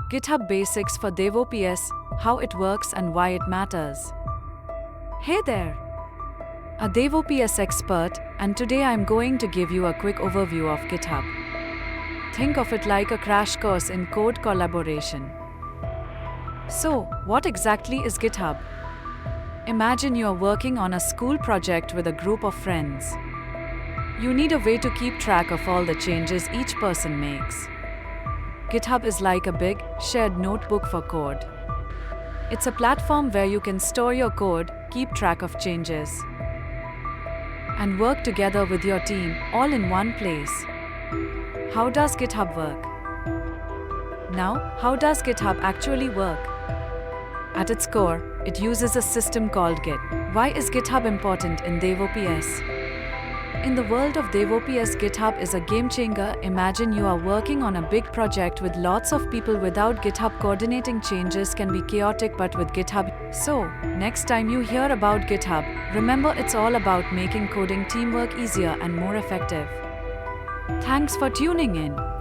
GitHub Basics for DevOps, how it works and why it matters. Hey there! A DevOps expert, and today I'm going to give you a quick overview of GitHub. Think of it like a crash course in code collaboration. So, what exactly is GitHub? Imagine you're working on a school project with a group of friends. You need a way to keep track of all the changes each person makes. GitHub is like a big, shared notebook for code. It's a platform where you can store your code, keep track of changes, and work together with your team, all in one place. How does GitHub work? Now, how does GitHub actually work? At its core, it uses a system called Git. Why is GitHub important in DevOps? In the world of DevOps, GitHub is a game changer. Imagine you are working on a big project with lots of people. Without GitHub, coordinating changes can be chaotic, but with GitHub. So, next time you hear about GitHub, remember it's all about making coding teamwork easier and more effective. Thanks for tuning in.